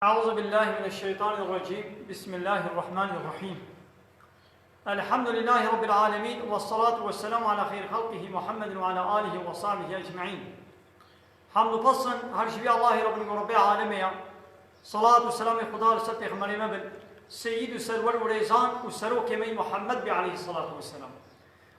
أعوذ بالله من الشيطان الرجيم. بسم الله الرحمن الرحيم. الحمد لله رب العالمين، والصلاة والسلام على خير خلقه محمد وعلى آله وصحبه أجمعين. حمد پسن هر شبی الله رب العالمين. صلاة والسلام خدا رسول پیغمبر مبل سيد سرور وريزان وسرو كمي محمد عليه الصلاة والسلام.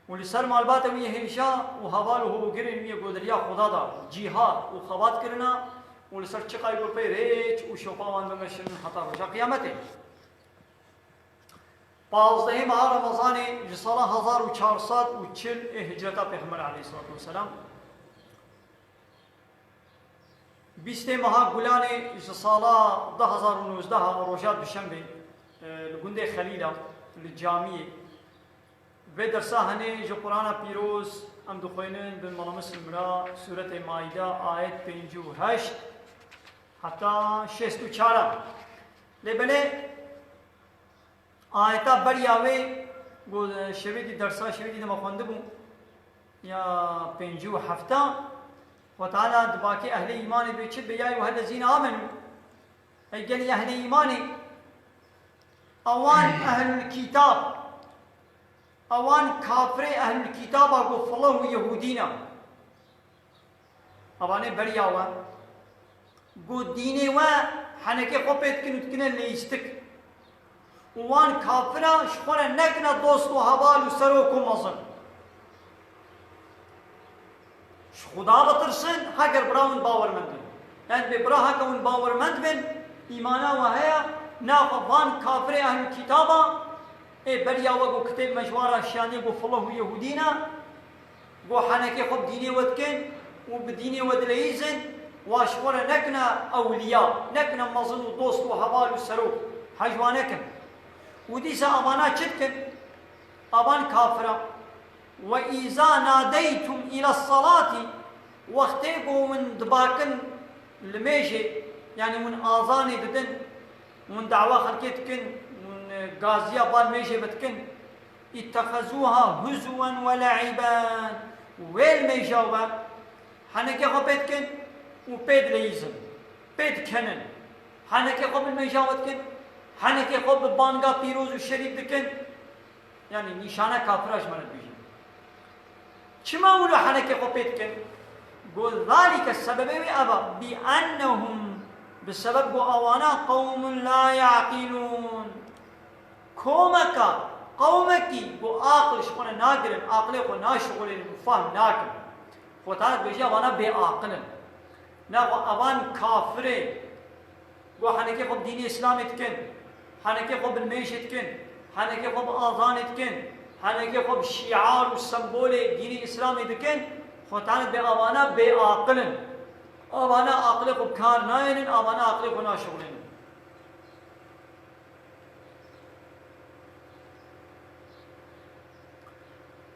ولسر معلومات ويه هنشا وحواله وگرن ويه گودریا خدا دا جهاد وخوات کرنا ولسر چقای گل پی ریچ و شوپاوان بمشن حتا روشا قیامته. 15 ماه رمضان سال 1440 هجرت پیغمبر علیه الصلاة والسلام. 20 ماه گلان سال 2019 روزا دوشنبه لگنده خلیلا للجامعه و درسا هنه جو قرآن پیروز ام دخوینن بن ملامس المرا سورة مائده آیت 58 حتی 64 لبنه آیتا بریاوه گو شویدی درسا شویدی دم خونده بو یا 57 و تعالی دباکی اهل ایمان بیچه بیای و الذین آمنوا ای گلی اهل ایمانی اوان اهل الكتاب اوان کافر اهل الكتاب گو فلان و یهودینا اوانه بریاوه گو دینه و حنکه خوبت کنید کنه لیستک وان کافرا شخوره نکنه دوست و حوال و سروک و مزن خدا بترسن هاگر براون باورمند بن یعنی ببرا هاگر اون باورمند بن ایمانا و هیا ناقا وان کافر اهل کتابا ای بریا و گو کتاب مجوارا شانی گو فلاه و یهودینا گو حنکه خوب دینه ود کن و بدینه ود لیزن و شخوره نکنه اولیاء نکنه مزن و دوست و حوال و سروک حجوانه کن وديسا أبانا تشتكن أبان كافرة وإذا ناديتم إلى الصلاة واختيقوا من دباكن الميشي يعني من آذاني ددن من دعوة خلقيتكن من غازية بالميشي بتكن اتخذوها هزوا ولعبا والميشاوة حنكي خبيتكن وبيد ليزن بيد كنن حنكي خب الميشاوة تكن حنكي خوب بانگا پیروز و شریف دکن يعني نشانه كافراش مرد بيجي چما اولو حنكي خوب دكن قول ذلك السبب أبا بأنهم بسبب أوانا قوم لا يعقلون كومكا قومكي قو عقل شخونا ناقرن عقل خو ناشغلن فهم ناقرن خو تعالى بيجي أوانا بأعقلن ناقو أوان كافرين قو حنكي خوب دين إسلام دكن حنكي خوب الميش تكن حنكي خوب آذان تكن حنكي خوب شعار والسمبول دين الإسلام تكن فتعالى بأوانا بأعقلن أوانا عقل خوب كار ناينن أوانا عقل خوب ناشغلن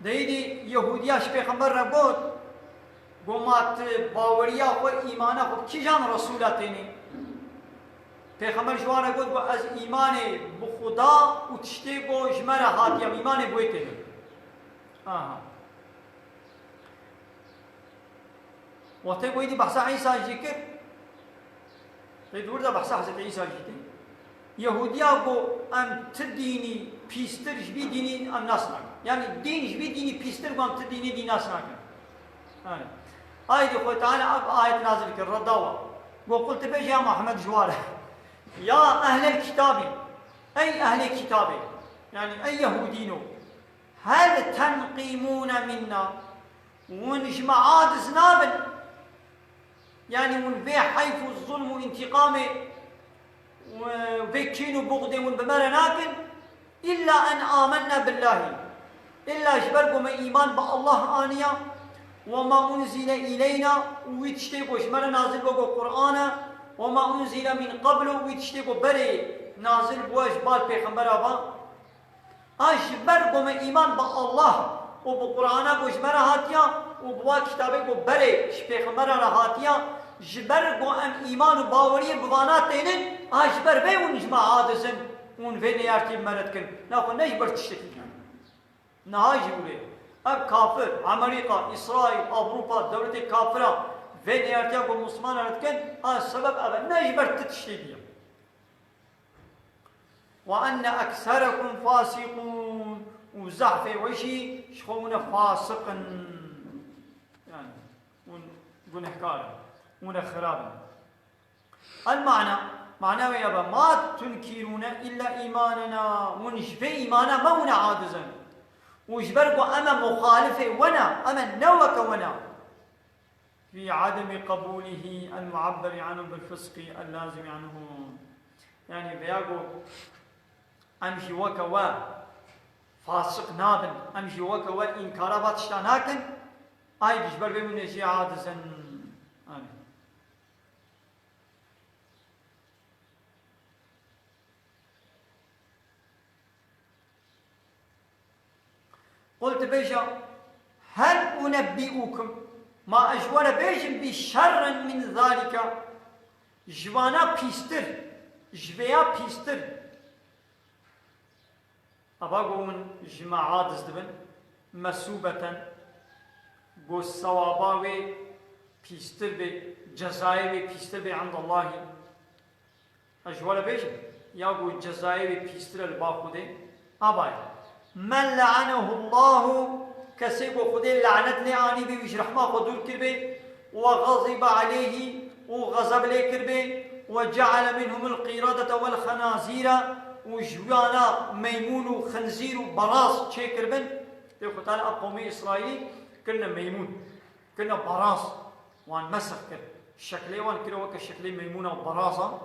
ديدي يهودياش پیغمبر را بود گومات باوریا خو ایمانا خوب کی جان رسولاتینی پیغمبر جوانه گفت و از ایمان به خدا و تشتی گو جمره هاتیم ایمان بویته وقتی گویدی بحث عیسی جیکر دور دا بحث حضرت عیسی جیکر یهودیا گو ام تدینی پیستر جبی دینی ام ناس نکن یعنی دین جبی دینی پیستر گو ام تدینی دین ناس نکن آیدی خوی تعالی اب آیت نازل کر رداوه گو قلت بیش یا محمد جواره يا أهل الكتاب أي أهل الكتاب يعني أي يهودين هل تنقمون منا ونجمعات زنابل يعني من في حيث الظلم وانتقام وفكين وبغض وبمرناكن إلا أن آمنا بالله إلا جبركم من إيمان بالله آنيا وما أنزل إلينا ويتشتيقوا شمر نازل بقوا قرآن وما أنزل من قبل ويتشتيقوا بري نازل بواش بال پیغمبر آبا أجبر قوم إيمان بالله وبقرآن بوجمر هاتيا وبوا كتابه بري پیغمبر هاتيا جبر قوم إيمان وباوري بواناتين أجبر بي ونجمع عادزن ونفين يارتي مرد كن ناخو نجبر تشتكي نهاجي بولي أب كافر أمريكا إسرائيل أوروبا دولة كافرة ve niyartiya bu Müslüman öğretken az sebep evet ne iber titişliği وأن أكثركم فاسقون وزحفة وشي شخون فاسق يعني ونحكار ونخراب. المعنى معناه يابا ما تنكرون إلا إيماننا ونشفي إيمانا ما هنا عاجزا وجبرقوا أما مخالفة ونا أما نوك ونا في عدم قبوله المعبر عنه بالفسق اللازم عنه. يعني بياقو أمشي وكوا فاسق نابن أمشي وكوا إنكارات شتاناكن أي جبر بمن يشي عاجزا. آمين. قلت بيجا هل أنبئكم ما أجور بيجم بشر من ذلك جوانا بيستر جويا بيستر أباقون جماعات دبن مسوبة قو الصواباوي بيستر بجزائي بيستر عند الله أجور بيجم يا قو الجزائي بيستر الباخده أباي من لعنه الله كسيبو خدي لعنت لعاني بي وش رحمة خدول كربي وغضب عليه وغضب لي كربي وجعل منهم القردة والخنازير وجوانا ميمون وخنزير وبراس شي كربن تقول تعالى قومي إسرائيلي كنا ميمون كنا براس وان مسخ كر شكلي وان كروا كشكلي ميمونة وبراسة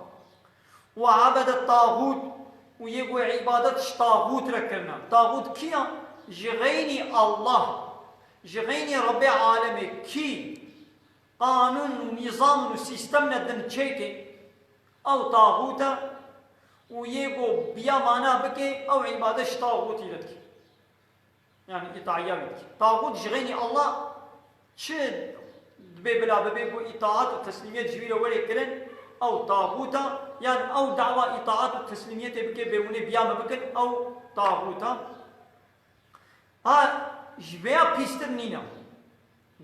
وعبد الطاغوت ويقول عبادة طاغوت ركرنا طاغوت كيا جغيني الله جغيني ربي عالمي كي قانون ونظام وسيستمنا دن تشيكي او طاغوتا ويقول بيا مانا بكي او عبادة طاغوت يدك يعني إطاعية بك طاغوت جغيني الله شد ببلا ببيقو إطاعات وتسليمية جبيرة ولي كرن او طاغوتا يعني او دعوة إطاعات وتسليمية بكي بيوني بيا بكن او طاغوتا جبيا بيستر نينا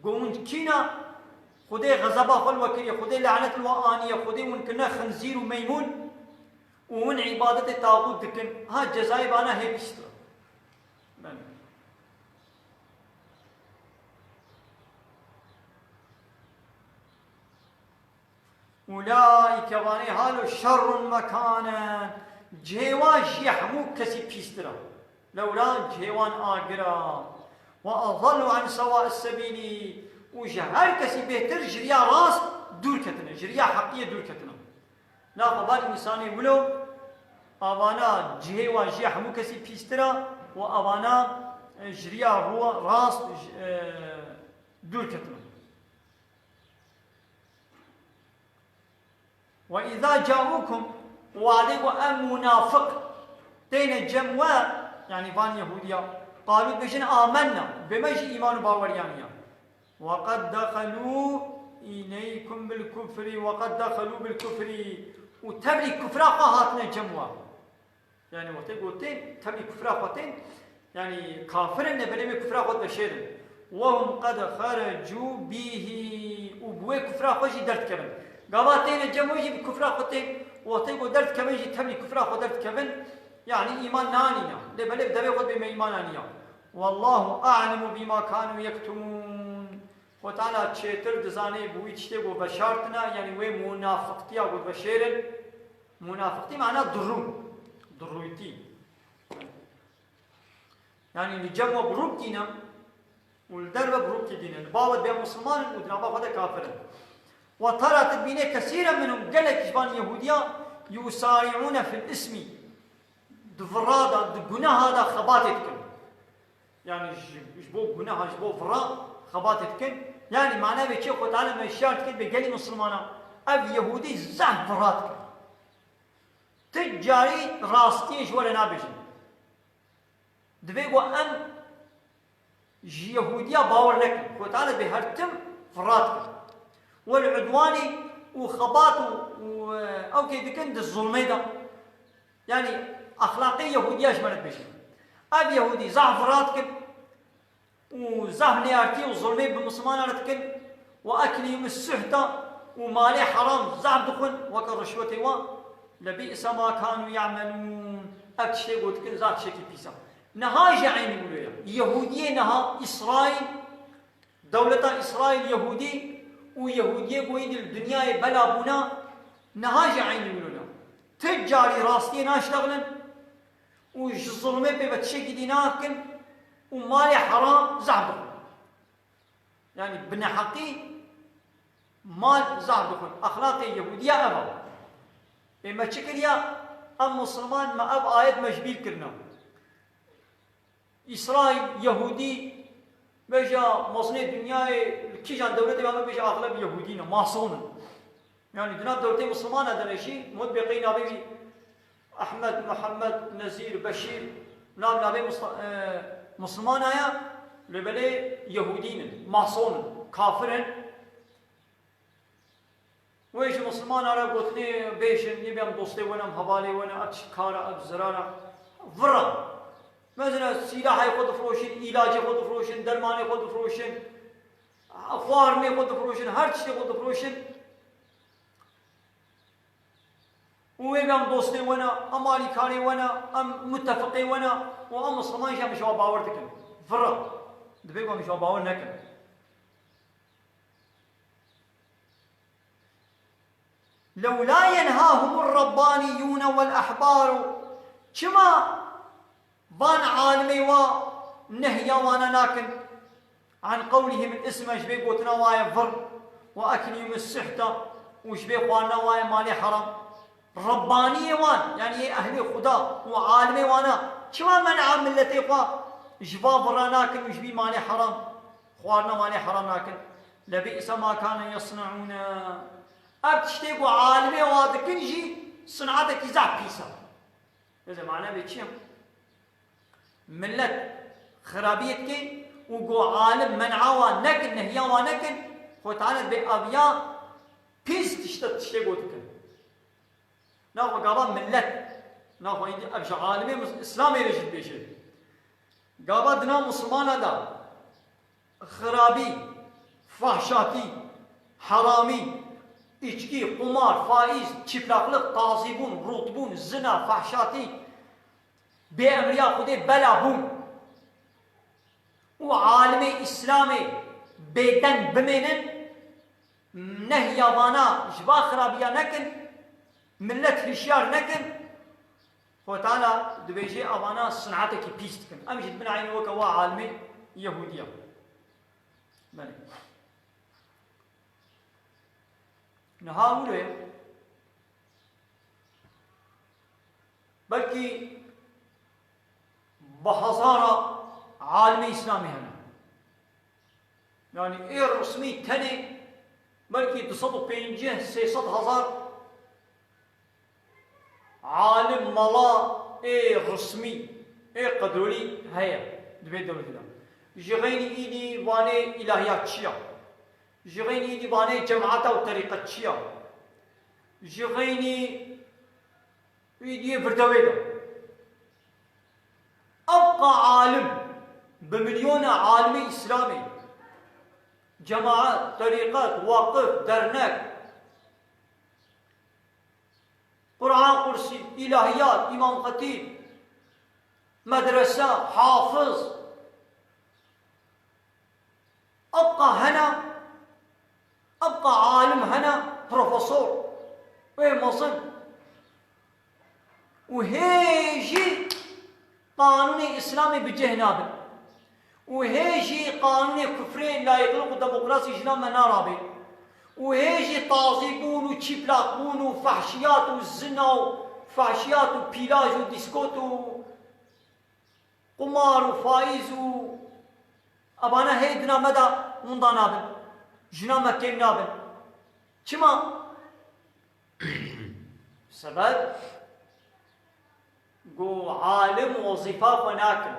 قومن كينا خدي غضبا خل وكري خدي لعنة الوآنية خدي ونكنا خنزير وميمون ومن عبادة الطاغوت دكن جزائي بانا هي بيستر. أولئك باني هالو شر مكانا جيواج يحمو كسي بيسترا لولا جيوان آقرا وأضلوا عن سواء السبيل وجهر كسي بهتر جريا راس دور كتنا جريا حقية دور كتنا لا قبال إنساني ولو أبانا جيوان يحمو كسي بيسترا وأبانا جريا راس دور كتنا. وإذا جاءوكم وعليكم أم منافق تين الجموات يعني بان يهوديا قالوا بشن آمنا بمجي إيمان باوريانيا وقد دخلوا إليكم بالكفر وقد دخلوا بالكفر وتبلي كفرا قهاتنا جموا يعني وقت قلتين تبلي كفرا قهاتين يعني كافرين بلما كفرا قهات بشيرن وهم قد خرجوا به وبوي كفرا خوشي درت كبن قواتين الجموع يجي بكفرا قهاتين وقت درت كبن يجي تبلي كفرا قهات درت كبن يعني إيمان نانيا لبلب دبي قد بما إيمان نانيا والله أعلم بما كانوا يكتمون وتعالى تشيتر دزاني بويتشتي وبشارتنا يعني وي منافقتي أقول بشيرن منافقتي معناه ضرويتي يعني نجمع بروك دينا والدرب بروك دينا البابد بين مسلمان ودنابا قد كافر وترى تبيني كثيرا منهم قالك إجبان يهوديا يسارعون في الاسم دفرادا دقنا هذا خباتتكن يعني جبو قناها جبو فرا خباتتكن يعني معناه بيشي خد على ما يشارتكن بقالي مسلمانا أب يهودي زعب فراتكن تجاري راستيش ولا نابجن دبيقوا أم يهوديا باور لك خد على بهرتم فراتكن والعدواني وخباتو أو كي بكن الظلمي ده يعني أخلاقية يهودية شمالت بشي أب يهودي زعفراتكن وزهم ليارتي وظلمي بالمسلماناتكن وأكلهم السحتة ومالي حرام زعب دخن وكا رشوتي لبئس ما كانوا يعملون أكشي قلت كن ذاك شكل بيسا نها جعين يقولوا يهودية نها إسرائيل دولة إسرائيل يهودي ويهودية قويد الدنيا بلا بنا نها جعين يقولوا تجاري راستي ناشتغلن والظلمة ببتشكي ديناكن ومالي حرام زعبه يعني بنا حقي مال زعبه أخلاقي يهودية أبا إما شكل يا أم مسلمان ما أب آيات مجبيل كرنا إسرائيل يهودي بيجا مصنع الدنيا كي جان دولة ما بيجا أغلب يهودينا ماسون يعني دنا دولة مسلمان هذا الشيء مطبقين أبي أحمد محمد نزير بشير نام نبي مسلمان آيا لبلي يهودين ماسون كافرين ويش مسلمان على قلتني بيشن يبيم دوستي ونم حوالي وانا اتشكارا ابزرانا فرا مثلا سلاح ياخذ فروشين علاج ياخذ فروشين درمان ياخذ فروشين افوار ياخذ فروشين هر شيء ياخذ فروشين ويبيم دوستي وانا امالي كاري وانا ام متفقي وانا وام مسلمان شام شو باور تكن فرا دبيكم شو باور نكن لولا ينهاهم الربانيون والأحبار كما بان عالمي ونهيا وانا ناكن عن قولهم الاسم اشبه قوتنا وايا فر واكلهم السحتة وشبه قوانا وايا مالي حرام رباني وان يعني اهل خدا وعالمي وانا كما منع ملتي قوا جبا فرا ناكن وشبه مالي حرام خوارنا مالي حرام ناكن لبئس ما كان يصنعون أكتشتيقوا عالمي وادكن جي صنعتك يزع بيسا إذا معناه بيتشيم ملت خرابيتك وقو عالم منعوا نكن نهيوا نكن خوتانا بأبيا بيس تشتيقوا دكن ناخو قابا ملت ناخو أبش عالمي إسلامي رجل بيشي قابا دنا مسلمان هذا خرابي فحشاتي حرامي İçki, kumar, faiz, çıplaklık, tazibun, rutbun, zina, fahşati, be'emriya kude belabun. O alimi İslami beyden bimenin nehyavana, jba khrabiya nekin, millet hişyar nekin. Ve Teala dibêje avana sınaateki pîs dikin. Em jî bin aynî weke wa alimi Yahudiya. Belê. نهاوله بلکہ بهزارا عالم اسلامی هنا يعني ايه رسمي تاني بلکہ 250-300 عالم ملا ايه رسمي ايه قدرولي هيا دبي دولتنا جغيني ايدي واني الهيات شيا جغيني ديباني جماعته وطريقة شيا جغيني يدي فردويدا أبقى عالم بمليون عالمي إسلامي جماعات طريقات واقف درنك قرآن قرسي إلهيات إمام خطيب مدرسة حافظ أبقى هنا أبقى عالم هنا بروفيسور ومصن وهيجي قانون إسلامي بجهنابه وهيجي قانون كفرين لا يخلق ديمقراطي جنام نارابي وهيجي تعذيبون وشيبلاقون وفحشيات والزنا وفحشيات وبيلاج وديسكوت وقمار وفايز أبانا هيدنا مدى منضانابن جنا مكة نابن كما سبب قو عالم وظيفة وناكل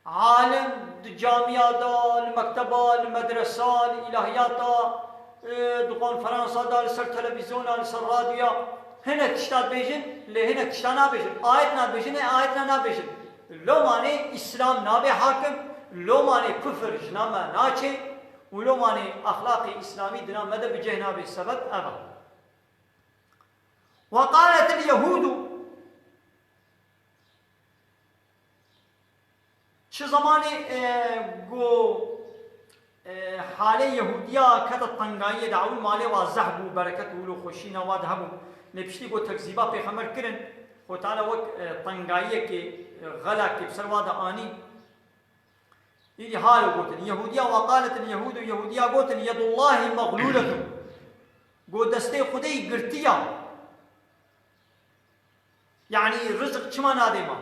عالم الجامعة دا المكتبة المدرسة الإلهيات دقون فرنسا دا لسر تلفزيون لسر راديو هنا تشتاد بيجن لهنا تشتانا بيجن آيتنا بيجن آيتنا نابيجن لو ماني إسلام نابي حاكم لو ماني كفر جناما ناچه ولو ماني أخلاقي إسلامي دنا مدى بجهنا بالسبب أبا وقالت اليهود چه زمانی گو حال یهودیا کد تنگایی دعوی مالی و زحب و برکت ولو خوشی نواد هبو نپشتی گو تکذیبا پیغمبر کرن خو تعالی وک تنگایی که غلا که بسرواد آنی ایدی حال گوتن یهودیا وقالت اليهود یهودیا گوتن ید الله مغلولة گو دسته خدای گرتیا یعنی رزق چما ناده ما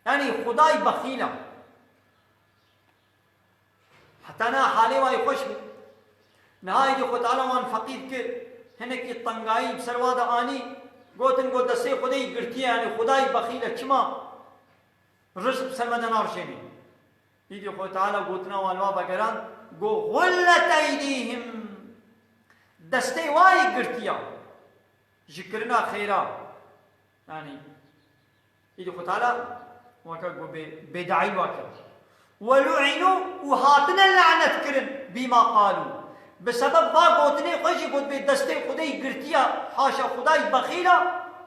یعنی خدای بخیلا حتى أنا حالي واي خوش بي نهاية دي خود تعالى وان فقير كر هنك الطنقائي بسرواده آني قوتن قوت دسته خدای گرتیا يعني خدای بخیلا چما رزق بسرمدن آرشيني يدي خود تعالى قوتنا والوا بقران قو غلت أيديهم دسته واي گرتیا ذكرنا خيرا يعني يدي خود تعالى وكا قو بدعي وكا ولعنوا وهاتنا اللعنة كرن بما قالوا بسبب با قوتني خوشي قوت بدسته خدای گرتیا حاشا خدای بخيلا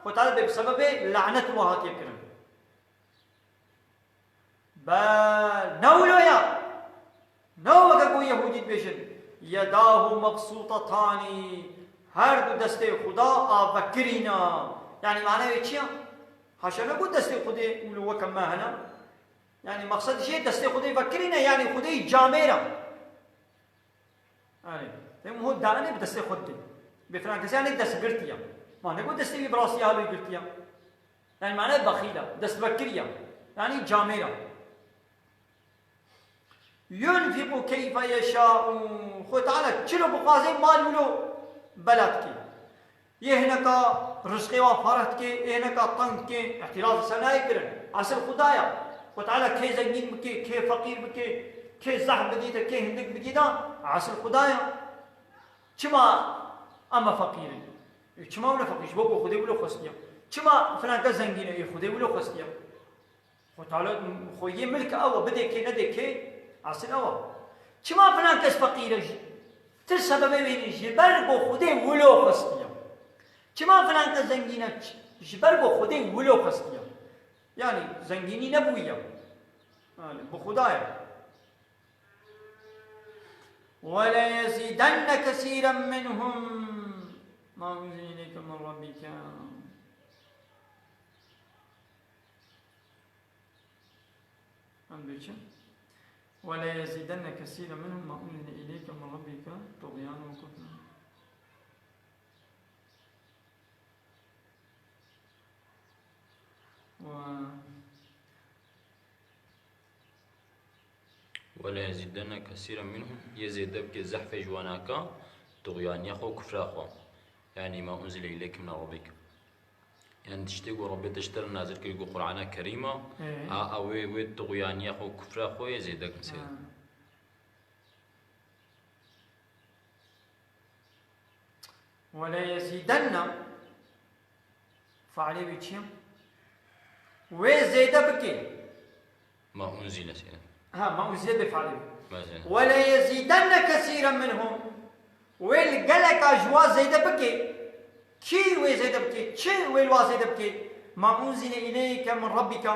خود تعالى بسبب لعنة وهات يكرن بل نولو يا نو وكا يهودي بيشن يداه مبسوطتان هر دو دسته خدا آفكرينا يعني معناه چيا حاشا نقول دسته خدای ولو وكم ما هنا يعني مقصد شيء دسته خدای فكرينا يعني خدای جاميرا يعني تم هو دانه بدسته خدای بفرانكسي يعني دست گرتيا ما نقول دسته براسي حالو گرتيا يعني معناه بخيلة دست فكريا يعني جاميرا ينفق كيف يشاء خو تعالى چلو بقازي مال ولو بلد کی یہ هنکا رزقی و فرحت کے یہ هنکا تنگ کے احتراز سنائی کرن اصل خدایا خو تعالى كي زنگین بکی كي فقیر بکی كي زحم بدیتا كي هندک بدیتا اصل خدایا چما اما فقیری چما ولا فقیر بو خدای ولو خستیا چما فلان کا زنگینه خدای ولو خستیا خو تعالى خو یہ ملک او بده كي نده كي اصل او چما فلان کس فقیره تر سبب ویني جبر بو خدای ولو خستیا چما فلان کا زنگینه جبر بو خدای ولو خستیا يعني زنگینی نبویه بخدایا ولا يزيدن كثيرا منهم ما أنزل إليك من ربك ولا يزيدن كثيرا منهم ما أنزل إليك من ربك طغيانا وكفرا ولا يزيدن كثيرا منهم يزيد بك زحف جواناك طغيان يخو كفراخو يعني ما أنزل إليك من ربك يعني تشتكوا ربي تشتر نازل كيقول قرآن كريمة أوي وي طغيان يخو كفراخو يزيدك نسيد ولا يزيدن فعلي بيتشيم وزيد بكي ما أنزل سيدنا ما أنزل بفعله ولا يزيدن كثيرا منهم والقلق أجوا زيد بكي كي وزيد بكي كي والوازيد بكي ما أنزل إليك من ربك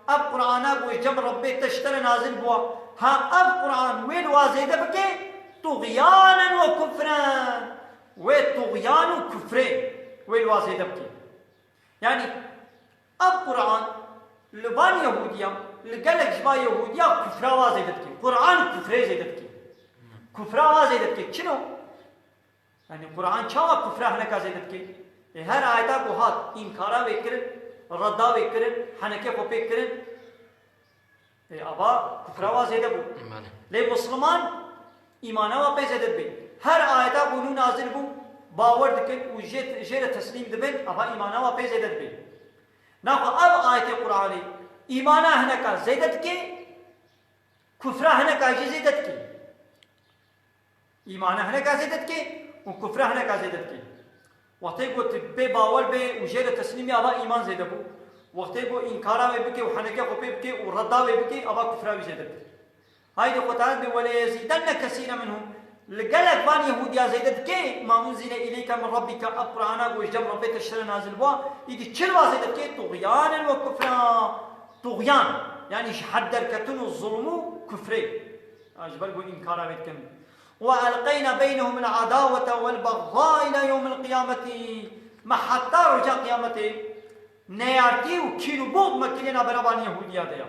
أب قرآن وجم ربي تشتري نازل بوا ها أب قرآن والوازيد بكي طغيانا وكفرا وطغيان وكفر والوازيد بكي يعني أب قرآن لبان يهوديا لقلق جبا يهوديا كفرا وازيدتكي قرآن كفري زيدتكي كفرا وازيدتكي شنو؟ يعني قرآن شاوا كفرا هنكا زيدتكي هر آياتا بوهات إنكارا ويكرن ردا ويكرن حنكي خوبي كرن أبا كفرا وازيدتكو لي مسلمان إيمانا وابي زيدت بي هر آياتا بونو نازل بو باور دكن وجير تسليم دبن أبا إيمانا وابي زيدت بي ناخو اب آية قرآني إيمانا هنكا زيدت كي كفرا هنكا زيدت كي إيمانا هنكا زيدت كي وكفرا هنكا زيدت كي وقتی کو تبه باور به وجه تسلیمی ابا ایمان زیده بو وقتی کو انکارا و بکی و حنکه کو بکی و ردا و بکی ابا کفرا و زیده های دو قطعات به ولی یزیدن کثیر منهم لقلك بان يهوديا زيدت كي ما أنزل إليك من ربك أقرأنا وجب ربك الشر نازل بوا يدي تشلوا زيدت كي طغيانا وكفرا طغيان يعني حدر كتن الظلم كفري أجبر قول إنكارا بيتكم وألقينا بينهم العداوة والبغضاء إلى يوم القيامة ما حتى رجع قيامته نيارتي وكيلو بود مكيلنا بربان يهوديا ديا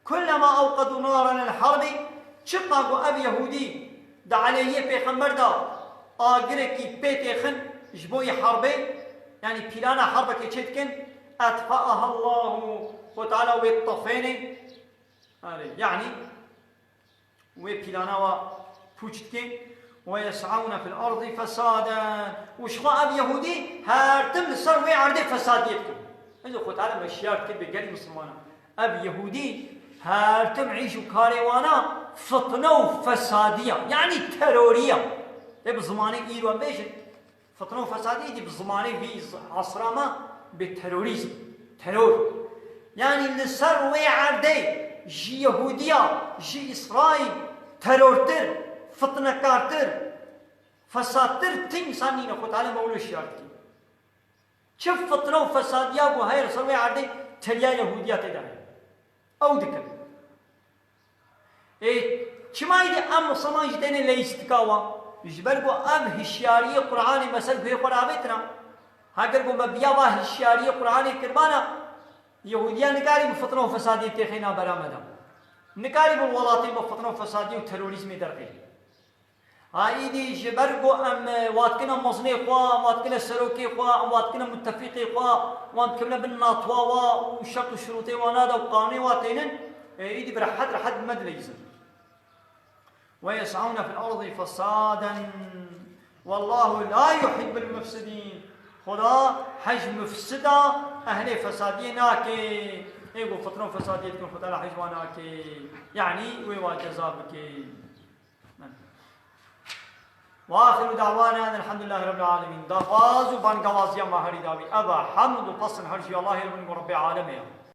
كلما أوقدوا نارا للحرب شقاقوا أب يهودي دا عليه بيخمبر دا آقركي بيتيخن جبوي حربي يعني بلانا حربك يشتكن أطفأها الله وتعالى ويطفيني يعني وبلانا وفوشتكن ويسعون في الأرض فسادا وشخوا أب يهودي هارتم لسر ويعرضي فساديتكم إذا خد تعالى مشيار كده بقالي مسلمانا أب يهودي هارتم عيشوا كاريوانا فتنة وفسادية يعني ترورية دي بزماني إيروان بيشن فتنة وفسادية دي بزماني في عصر ما بالتروريزم ترور يعني لسر ويعرضي جي يهودية جي إسرائيل ترورتر فتنة كارتر فسادتر تين سانين أخو تعالى مولو شيارتكي شف فتنة وفسادية وهاي رسول عردي تليا يهودية تدعي أو ذكر چما يدي أم صمان جدين اللي يستكاوا يجبرقوا أم هشيارية قرآن مثل في قرآبتنا هاگرقوا مبيابا هشيارية قرآن كربانا يهودية نقاري بفتنة وفسادية تخينا برامدا نقاري بالولاطي بفتنة وفسادية وتروريزم درقي هايدي جبرقو ام واتكنا مصني خوا واتكنا سروكي خوا واتكنا متفقي خوا واتكنا بالناطوا وشرط الشروطي ونادا وقانوني واتينن ايدي برحد مدليزن ويسعون في الارض فسادا والله لا يحب المفسدين خدا حج مفسدا اهل فساديناكي ايغو فتنو فساديتكم خدا حجواناكي يعني ويواجزابك واخر دعوانا ان الحمد لله رب العالمين. دفاز وبان قوازيا ما هري داوي ابا حمد وقصن هرشي الله رب العالمين.